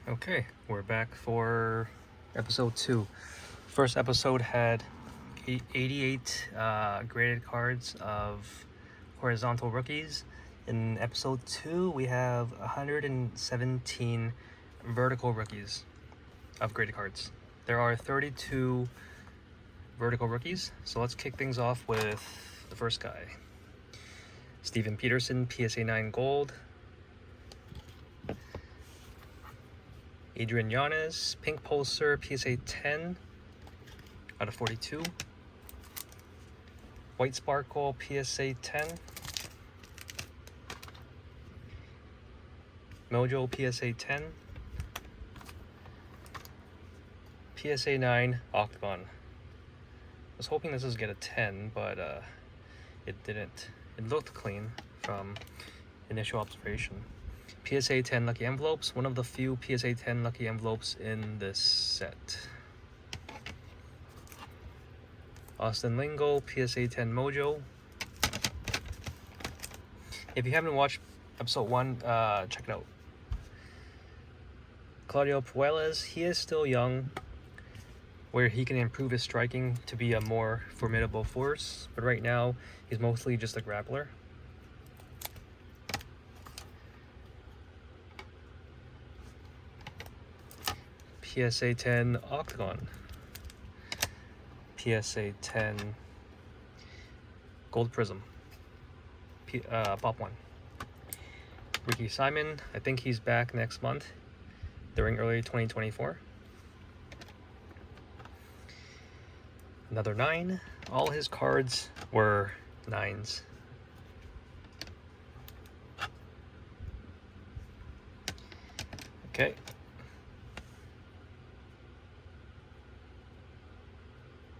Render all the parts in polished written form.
Okay, we're back for episode 2. First episode had 88 graded cards of horizontal rookies. In episode 2, we have 117 vertical rookies of graded cards. There are 32 vertical rookies, so let's kick things off with the first guy. Steven Peterson, PSA 9 Gold. Adrian Yanez, Pink Pulsar, PSA 10 out of 42. White Sparkle, PSA 10. Mojo, PSA 10. PSA 9 Octagon. I was hoping this was get a 10, but it didn't. It looked clean from initial observation. PSA 10 lucky envelopes, one of the few PSA 10 lucky envelopes in this set. Austin Lingo, PSA 10 Mojo. If you haven't watched episode 1, check it out. Claudio Puelles, he is still young, where he can improve his striking to be a more formidable force, but right now he's mostly just a grappler. PSA 10 Octagon. PSA 10 Gold Prizm. Pop 1. Ricky Simon, I think he's back next month during early 2024. Another 9. All his cards were 9s. Okay.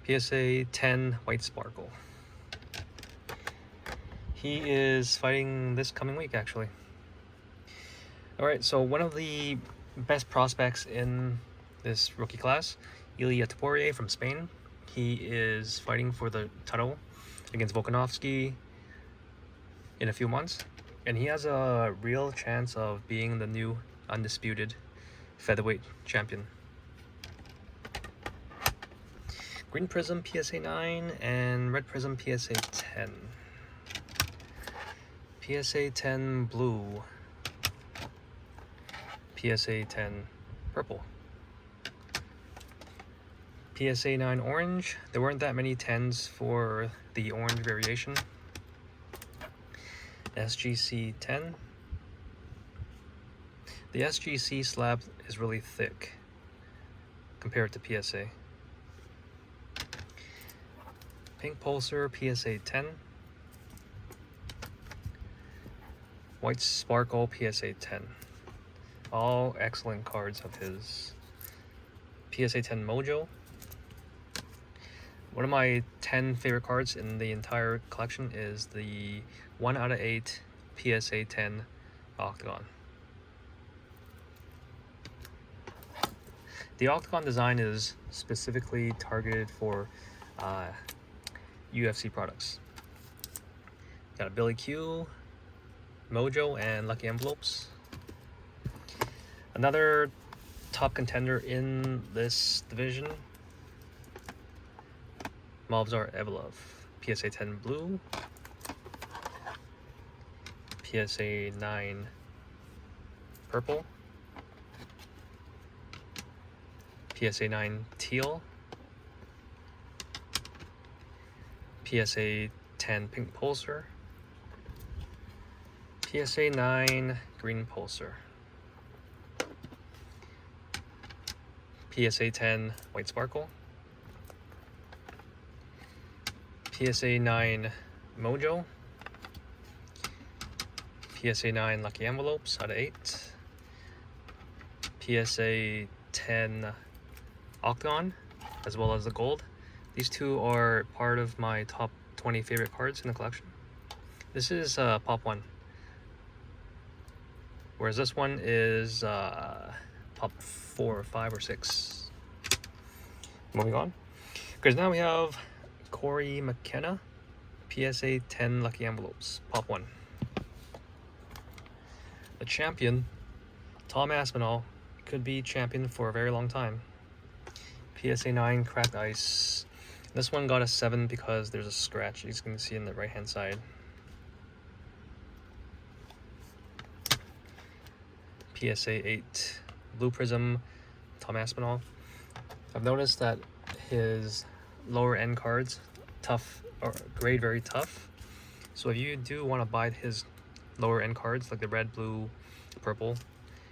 PSA 10 White Sparkle. He is fighting this coming week, actually. Alright, so one of the best prospects in this rookie class, Ilia Topuria from Spain. He is fighting for the title against Volkanovski in a few months, and he has a real chance of being the new undisputed featherweight champion. Green Prizm PSA 9 and Red Prizm PSA 10. PSA 10 Blue. PSA 10 Purple. PSA 9 Orange. There weren't that many 10s for the orange variation. SGC 10. The SGC slab is really thick compared to PSA. Pink Pulsar PSA 10. White Sparkle PSA 10. All excellent cards of his. PSA 10 Mojo. One of my 10 favorite cards in the entire collection is the 1 out of 8 PSA 10 Octagon. The Octagon design is specifically targeted for UFC products. Got a Billy Q, Mojo, and lucky envelopes. Another top contender in this division, Movsar Evlov, PSA 10 Blue, PSA 9 Purple, PSA 9 Teal, PSA 10 Pink Pulsar, PSA 9 Green Pulsar, PSA 10 White Sparkle, PSA 9 Mojo, PSA 9 Lucky Envelopes out of 8, PSA 10 Octagon, as well as the gold. These two are part of my top 20 favorite cards in the collection. This is Pop 1, whereas this one is Pop 4 or 5 or 6. Moving on, because now we have Corey McKenna, PSA 10 Lucky Envelopes, Pop 1. The champion, Tom Aspinall, could be champion for a very long time. PSA 9 cracked ice. This one got a 7 because there's a scratch you can see in the right hand side. PSA 8 Blue Prizm Tom Aspinall. I've noticed that his lower end cards tough or grade very tough. So if you do want to buy his lower end cards like the red, blue, purple,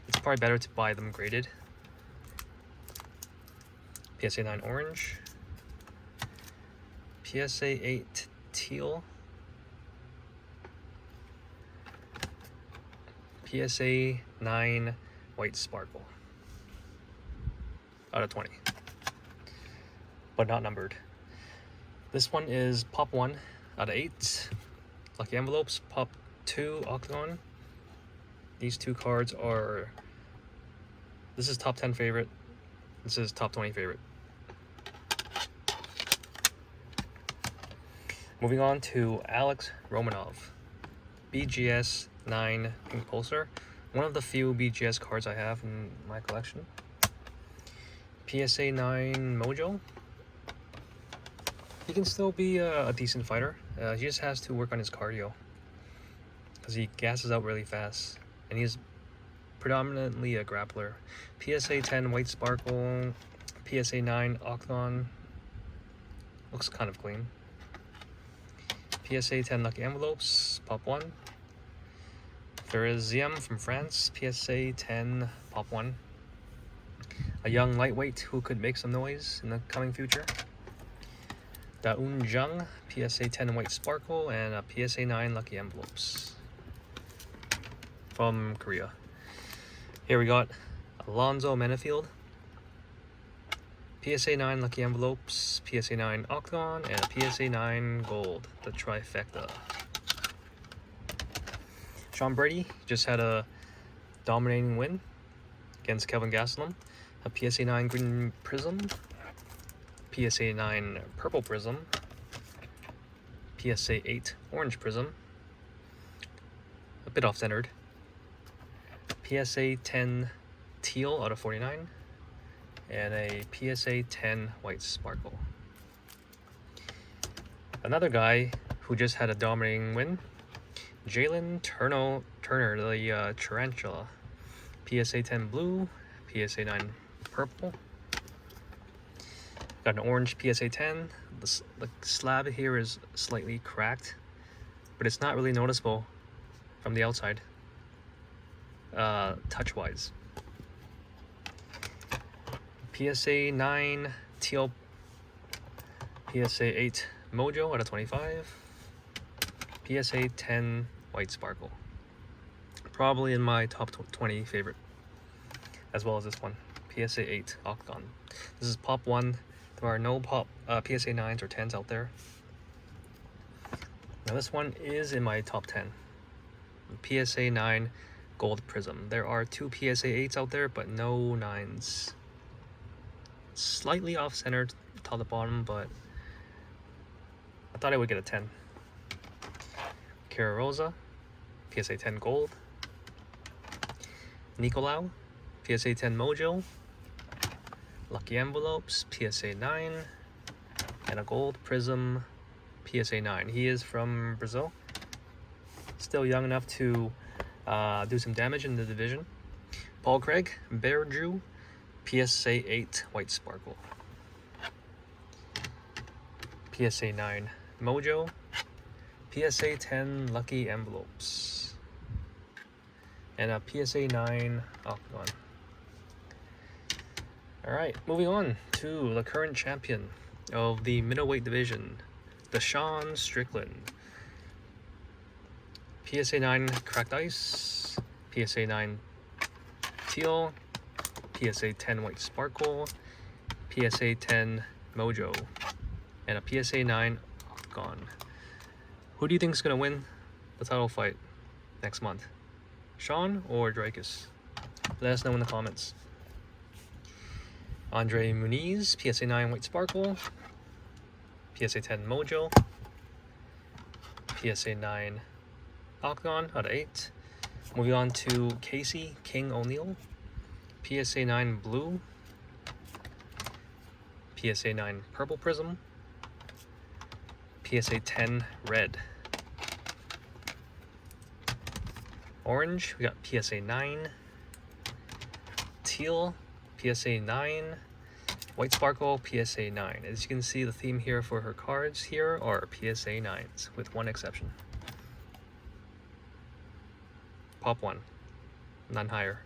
it's probably better to buy them graded. PSA 9 orange. PSA 8 teal. PSA 9 white sparkle. Out of 20. But not numbered. This one is pop 1 out of 8. Lucky envelopes, pop 2 octagon. These two cards are, this is top 10 favorite. This is top 20 favorite. Moving on to Alex Romanov. BGS 9 Pink Pulsar. One of the few BGS cards I have in my collection. PSA 9 Mojo. He can still be a decent fighter. He just has to work on his cardio, because he gasses out really fast. And he's predominantly a grappler. PSA 10 White Sparkle. PSA 9 Octagon. Looks kind of clean. PSA 10 Lucky Envelopes. Pop 1. Prizm from France. PSA 10 Pop 1. A young lightweight who could make some noise in the coming future. Daun Jung, PSA 10 White Sparkle, and a PSA 9 Lucky Envelopes from Korea. Here we got Alonzo Menefield, PSA 9 Lucky Envelopes, PSA 9 Octagon, and a PSA 9 Gold, the trifecta. Sean Brady just had a dominating win against Kelvin Gastelum. A PSA 9 Green Prizm, PSA 9 Purple Prizm, PSA 8 Orange Prizm, a bit off-centered, PSA 10 Teal out of 49, and a PSA 10 White Sparkle. Another guy who just had a dominating win, Jalen Turner, the Tarantula, PSA 10 Blue, PSA 9 Purple. Got an orange PSA 10. The slab here is slightly cracked, but it's not really noticeable from the outside, touch-wise. PSA 9 Teal, PSA 8 Mojo out of 25, PSA 10 White Sparkle. Probably in my top 20 favorite, as well as this one, PSA 8 Octagon. This is pop 1. There are no pop PSA 9s or 10s out there. Now this one is in my top 10. PSA 9 Gold Prizm. There are 2 PSA 8s out there, but no 9s. Slightly off-centered top to bottom, but I thought I would get a 10. Cara Rosa, PSA 10 Gold. Nicolau, PSA 10 Mojo. Lucky Envelopes, PSA 9, and a Gold Prizm, PSA 9. He is from Brazil, still young enough to do some damage in the division. Paul Craig, Bear Drew, PSA 8 White Sparkle. PSA 9 Mojo, PSA 10 Lucky Envelopes, and a PSA 9 Octagon. Alright, moving on to the current champion of the middleweight division, Deshaun Strickland. PSA 9 Cracked Ice, PSA 9 Teal, PSA 10 White Sparkle, PSA 10 Mojo, and a PSA 9 Octagon. Who do you think is going to win the title fight next month? Sean or Dracus? Let us know in the comments. Andre Muniz, PSA 9 White Sparkle, PSA 10 Mojo, PSA 9 Octagon out of 8. Moving on to Casey King O'Neill, PSA 9 blue, PSA 9 purple Prizm, PSA 10 red. Orange, we got PSA 9, teal, PSA 9, white sparkle, PSA 9. As you can see, the theme here for her cards here are PSA 9s, with one exception. Pop 1, none higher.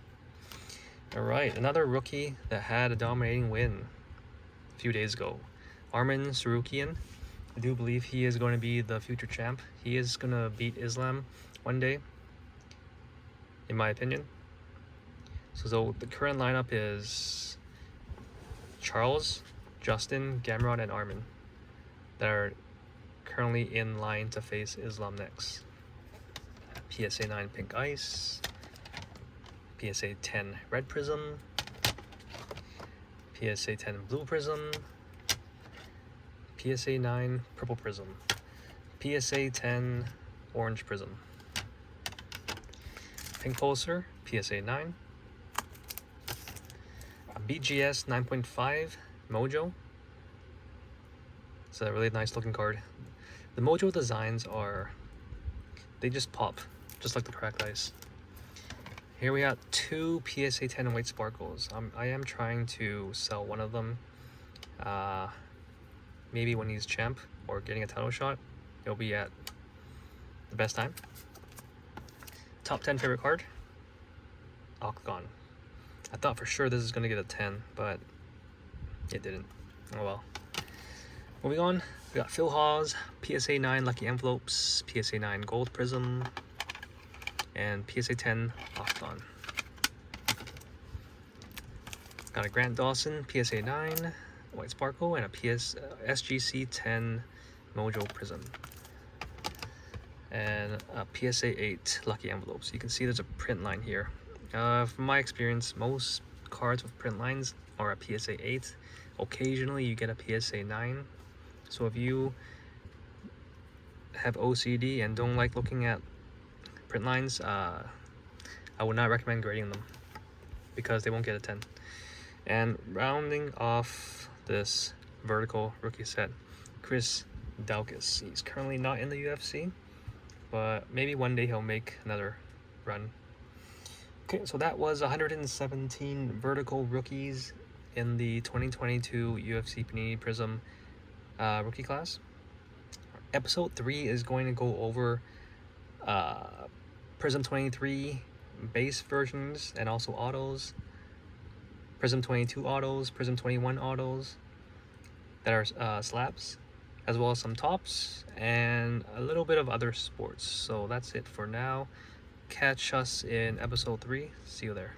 Alright, another rookie that had a dominating win a few days ago. Arman Sarukian. I do believe he is going to be the future champ. He is going to beat Islam one day, in my opinion. So the current lineup is Charles, Justin, Gamrod, and Arman that are currently in line to face Islam next. PSA 9 pink ice, PSA 10 red Prizm, PSA 10 blue Prizm, PSA 9 purple Prizm, PSA 10 orange Prizm, pink pulsar, PSA 9, a BGS 9.5 Mojo. It's a really nice looking card. The Mojo designs they just pop, just like the cracked ice. Here we got two PSA 10 white sparkles. I am trying to sell one of them. Maybe when he's champ or getting a title shot, it'll be at the best time. Top 10 favorite card, Octagon. I thought for sure this is gonna get a 10, but it didn't. Oh well. Moving on, we got Phil Hawes, PSA 9 Lucky Envelopes, PSA 9 Gold Prizm, and PSA 10 Octagon. Got a Grant Dawson, PSA 9 White Sparkle, and a SGC 10 Mojo Prizm. And a PSA 8 Lucky Envelopes. You can see there's a print line here. From my experience, most cards with print lines are a PSA 8. Occasionally you get a PSA 9. So if you have OCD and don't like looking at print lines, I would not recommend grading them because they won't get a 10. And rounding off this vertical rookie set, Chris Daukaus. He's currently not in the UFC, but maybe one day he'll make another run. Okay, so that was 117 vertical rookies in the 2022 UFC Panini Prizm rookie class. Episode 3 is going to go over Prizm 23 base versions and also autos, Prizm 22 autos, Prizm 21 autos that are slabs, as well as some tops and a little bit of other sports. So that's it for now. Catch us in episode 3. See you there.